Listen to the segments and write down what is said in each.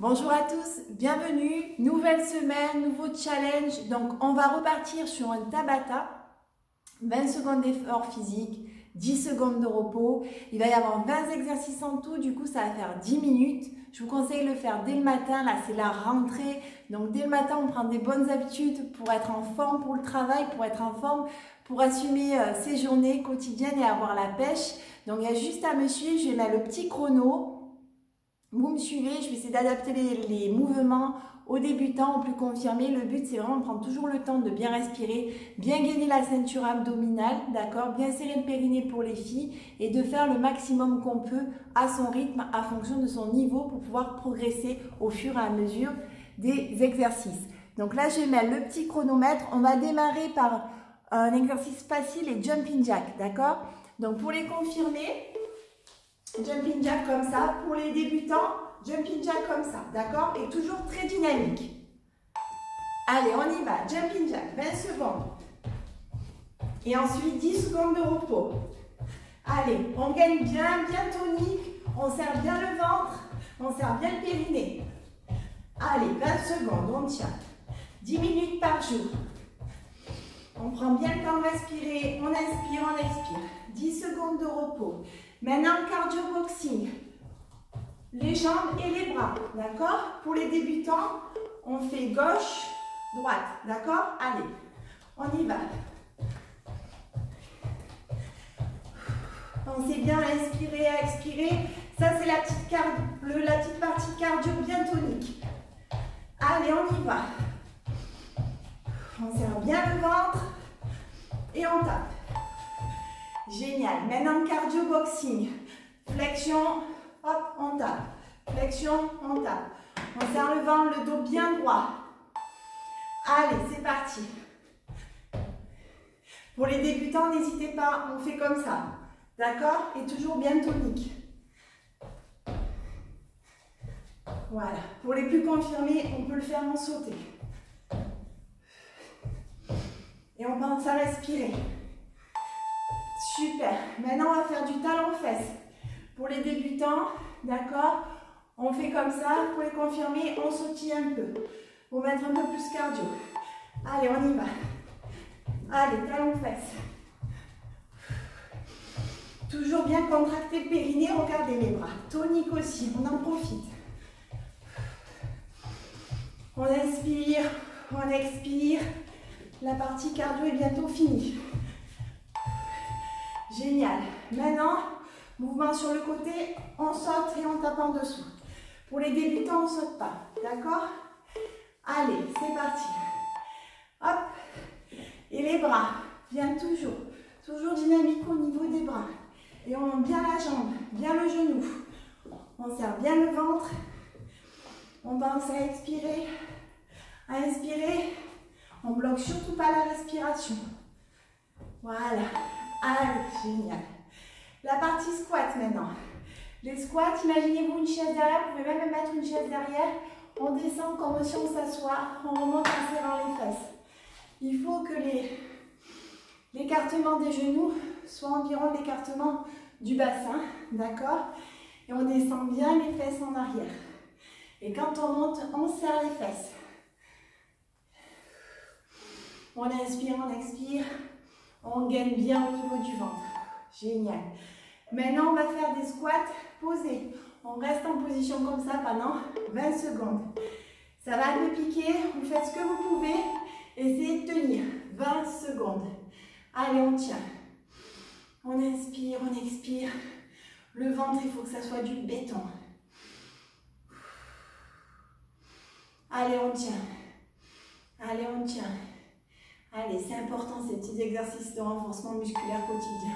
Bonjour à tous, bienvenue, nouvelle semaine, nouveau challenge. Donc on va repartir sur un Tabata, 20 secondes d'effort physique, 10 secondes de repos. Il va y avoir 20 exercices en tout, du coup ça va faire 10 minutes. Je vous conseille de le faire dès le matin, là c'est la rentrée. Donc dès le matin on prend des bonnes habitudes pour être en forme pour le travail, pour être en forme pour assumer ses journées quotidiennes et avoir la pêche. Donc il y a juste à me suivre, je vais mettre le petit chrono. Vous me suivez, je vais essayer d'adapter les mouvements aux débutants, aux plus confirmés. Le but, c'est vraiment de prendre toujours le temps de bien respirer, bien gainer la ceinture abdominale, d'accord, bien serrer le périnée pour les filles et de faire le maximum qu'on peut à son rythme, à fonction de son niveau pour pouvoir progresser au fur et à mesure des exercices. Donc là, je vais mettre le petit chronomètre. On va démarrer par un exercice facile et jumping jack, d'accord? Donc pour les confirmer, jumping jack comme ça. Pour les débutants, jumping jack comme ça, d'accord? Et toujours très dynamique. Allez, on y va. Jumping jack, 20 secondes. Et ensuite, 10 secondes de repos. Allez, on gagne bien tonique. On serre bien le ventre. On serre bien le périnée. Allez, 20 secondes, on tient. 10 minutes par jour. On prend bien le temps de respirer. On inspire, on expire. 10 secondes de repos. Maintenant, cardio boxing, les jambes et les bras, d'accord? Pour les débutants, on fait gauche, droite, d'accord? Allez, on y va. Pensez bien à inspirer, à expirer. Ça, c'est la petite partie cardio bien tonique. Allez, on y va. On serre bien le ventre et on tape. Génial. Maintenant, cardio boxing. Flexion, hop, on tape. Flexion, on tape. On serre le ventre, le dos bien droit. Allez, c'est parti. Pour les débutants, n'hésitez pas, on fait comme ça. D'accord? Et toujours bien tonique. Voilà. Pour les plus confirmés, on peut le faire en sauté. Et on pense à respirer. Super. Maintenant, on va faire du talon-fesse. Pour les débutants, d'accord, on fait comme ça. Pour les confirmer, on sautille un peu. Pour mettre un peu plus cardio. Allez, on y va. Allez, talon-fesse. Toujours bien contracter le périnée. Regardez mes bras. Tonique aussi, on en profite. On inspire, on expire. La partie cardio est bientôt finie. Génial. Maintenant, mouvement sur le côté, on saute et on tape en dessous. Pour les débutants, on ne saute pas. D'accord? Allez, c'est parti. Hop. Et les bras, bien toujours. Toujours dynamique au niveau des bras. Et on monte bien la jambe, bien le genou. On serre bien le ventre. On pense à expirer. À inspirer. On bloque surtout pas la respiration. Voilà. Allez, génial. La partie squat maintenant. Les squats, imaginez-vous une chaise derrière, vous pouvez même mettre une chaise derrière. On descend comme si on s'assoit, on remonte en serrant les fesses. Il faut que l'écartement des genoux soit environ l'écartement du bassin, d'accord? Et on descend bien les fesses en arrière. Et quand on monte, on serre les fesses. On inspire, on expire. On gagne bien au niveau du ventre. Génial. Maintenant, on va faire des squats posés. On reste en position comme ça pendant 20 secondes. Ça va un peu piquer. Vous faites ce que vous pouvez. Essayez de tenir 20 secondes. Allez, on tient. On inspire, on expire. Le ventre, il faut que ça soit du béton. Allez, on tient. Allez, on tient. Allez, c'est important ces petits exercices de renforcement musculaire quotidien.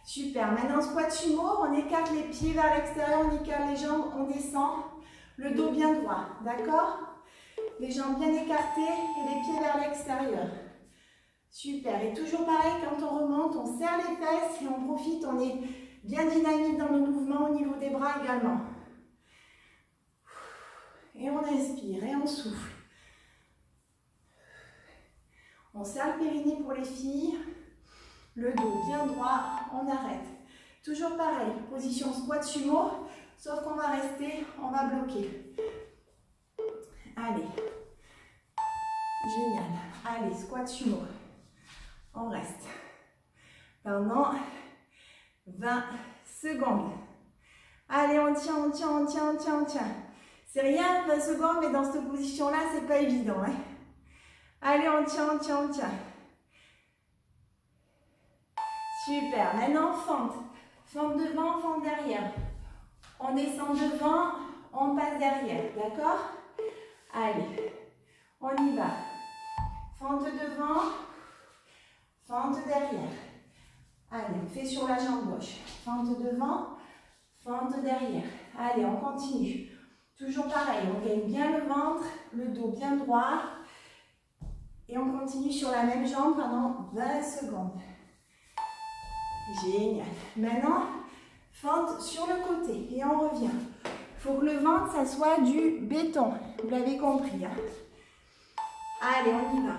Super. Maintenant, squat sumo, on écarte les pieds vers l'extérieur, on écarte les jambes, on descend. Le dos bien droit, d'accord? Les jambes bien écartées et les pieds vers l'extérieur. Super. Et toujours pareil, quand on remonte, on serre les fesses et on profite, on est bien dynamique dans nos mouvements au niveau des bras également. Et on inspire et on souffle. On serre le périnée pour les filles, le dos bien droit, on arrête. Toujours pareil, position squat sumo, sauf qu'on va rester, on va bloquer. Allez. Génial. Allez, squat sumo. On reste pendant 20 secondes. Allez, on tient, on tient, on tient, on tient, on tient. C'est rien, 20 secondes, mais dans cette position-là, c'est pas évident. Hein. Allez, on tient, on tient, on tient. Super. Maintenant, fente. Fente devant, fente derrière. On descend devant, on passe derrière. D'accord? Allez, on y va. Fente devant, fente derrière. Allez, on fait sur la jambe gauche. Fente devant, fente derrière. Allez, on continue. Toujours pareil, on gagne bien le ventre, le dos bien droit. Et on continue sur la même jambe pendant 20 secondes. Génial. Maintenant, fente sur le côté et on revient. Il faut que le ventre, ça soit du béton. Vous l'avez compris. Hein? Allez, on y va.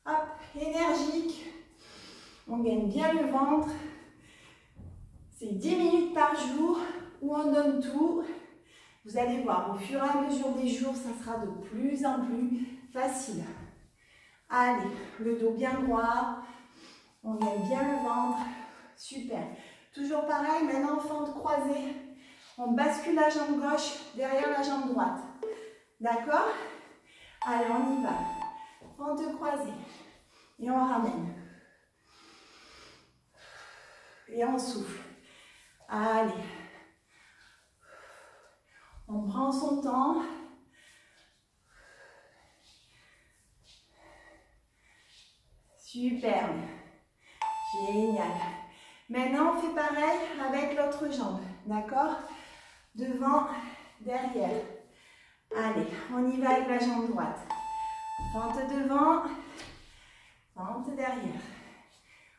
Hop, énergique. On gagne bien le ventre. C'est 10 minutes par jour où on donne tout. Vous allez voir, au fur et à mesure des jours, ça sera de plus en plus facile. Allez, le dos bien droit. On gagne bien le ventre. Super. Toujours pareil, maintenant fente croisée. On bascule la jambe gauche derrière la jambe droite. D'accord? Allez, on y va. Fente croisée. Et on ramène. Et on souffle. Allez. On prend son temps. Superbe. Génial. Maintenant, on fait pareil avec l'autre jambe. D'accord? Devant, derrière. Allez, on y va avec la jambe droite. Fente devant, fente derrière.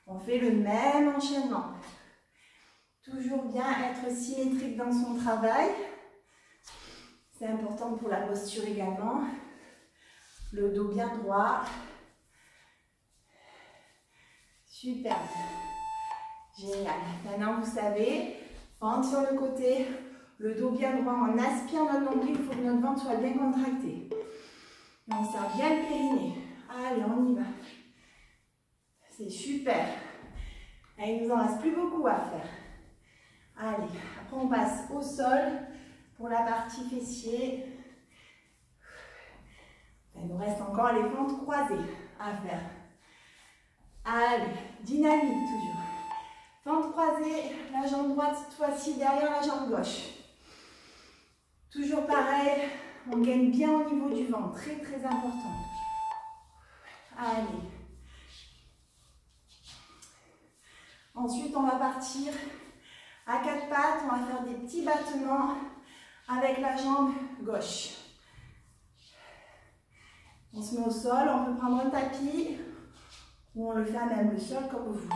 On fait le même enchaînement. Toujours bien être symétrique dans son travail. C'est important pour la posture également. Le dos bien droit. Super. Génial. Maintenant, vous savez, fente sur le côté, le dos bien droit. On aspire notre nombril, il faut que notre ventre soit bien contracté. Et on serre bien le périnée. Allez, on y va. C'est super. Et il ne nous en reste plus beaucoup à faire. Allez, après on passe au sol pour la partie fessier. Il nous reste encore les fentes croisées à faire. Allez, dynamique toujours. Fente croisée, la jambe droite cette fois-ci derrière la jambe gauche. Toujours pareil, on gagne bien au niveau du ventre, très très important. Allez. Ensuite, on va partir à quatre pattes, on va faire des petits battements avec la jambe gauche. On se met au sol, on peut prendre un tapis ou on le fait à même le sol comme vous voulez.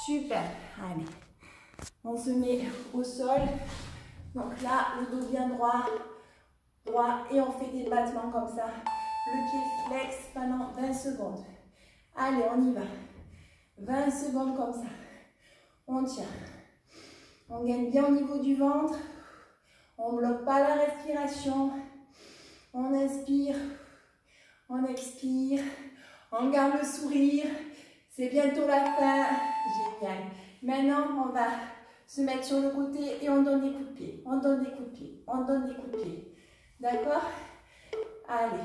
Super, allez. On se met au sol. Donc là, le dos bien droit, et on fait des battements comme ça. Le pied flex pendant 20 secondes. Allez, on y va. 20 secondes comme ça. On tient. On gagne bien au niveau du ventre. On ne bloque pas la respiration. On inspire. On expire. On garde le sourire. C'est bientôt la fin. Génial. Maintenant, on va se mettre sur le côté et on donne des coups de pied. On donne des coups de pied. On donne des coups de pied. D'accord? Allez.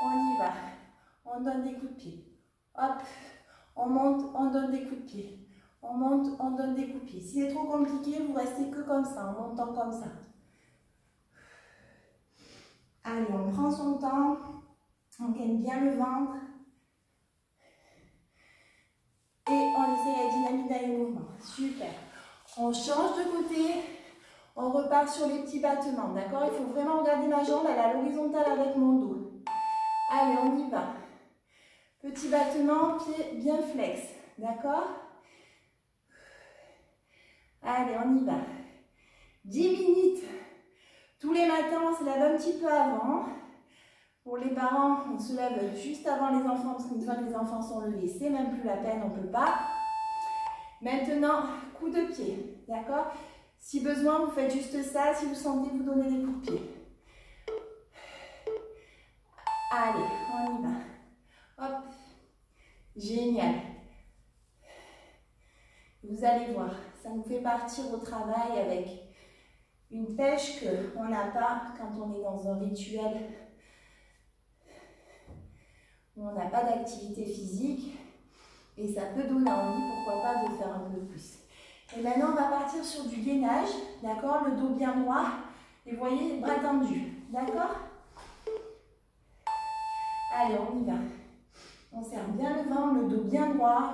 On y va. On donne des coups de pied. Hop. On monte, on donne des coups de pied. On monte, on donne des coups de pied. Si c'est trop compliqué, vous restez que comme ça, en montant comme ça. Allez, on prend son temps. On gagne bien le ventre. Et on essaie la dynamique dans les mouvements. Super. On change de côté. On repart sur les petits battements. D'accord? Il faut vraiment regarder ma jambe, elle est à l'horizontale avec mon dos. Allez, on y va. Petit battement, pied bien flex. D'accord? Allez, on y va. 10 minutes. Tous les matins, on se lève un petit peu avant. Pour les parents, on se lève juste avant les enfants, parce qu'une fois que les enfants sont levés, c'est même plus la peine, on ne peut pas. Maintenant, coup de pied. D'accord? Si besoin, vous faites juste ça. Si vous sentez, vous donnez des coups de pied. Génial. Vous allez voir, ça nous fait partir au travail avec une pêche qu'on n'a pas quand on est dans un rituel où on n'a pas d'activité physique. Et ça peut donner envie, pourquoi pas, de faire un peu plus. Et maintenant, on va partir sur du gainage, d'accord? Le dos bien droit. Et vous voyez, bras tendus, d'accord? Allez, on y va. On serre bien le ventre, le dos bien droit.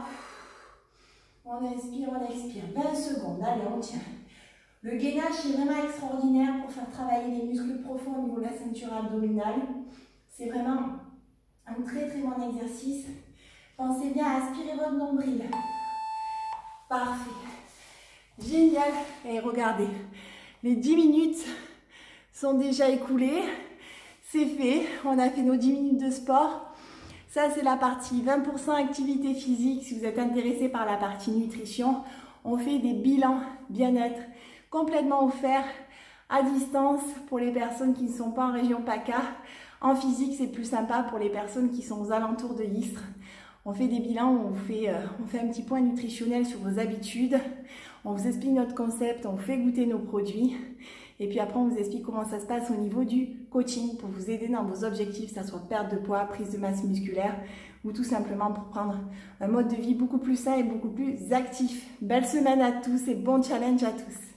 On inspire, on expire. 20 secondes, allez, on tient. Le gainage, c'est vraiment extraordinaire pour faire travailler les muscles profonds au niveau de la ceinture abdominale. C'est vraiment un très très bon exercice. Pensez bien à aspirer votre nombril. Parfait. Génial. Et regardez, les 10 minutes sont déjà écoulées. C'est fait. On a fait nos 10 minutes de sport. Ça, c'est la partie 20% activité physique. Si vous êtes intéressé par la partie nutrition, on fait des bilans bien-être complètement offerts à distance pour les personnes qui ne sont pas en région PACA. En physique, c'est plus sympa pour les personnes qui sont aux alentours de Istres. On fait des bilans où on fait un petit point nutritionnel sur vos habitudes. On vous explique notre concept, on vous fait goûter nos produits. Et puis après, on vous explique comment ça se passe au niveau du coaching pour vous aider dans vos objectifs, que ça soit perte de poids, prise de masse musculaire ou tout simplement pour prendre un mode de vie beaucoup plus sain et beaucoup plus actif. Belle semaine à tous et bon challenge à tous.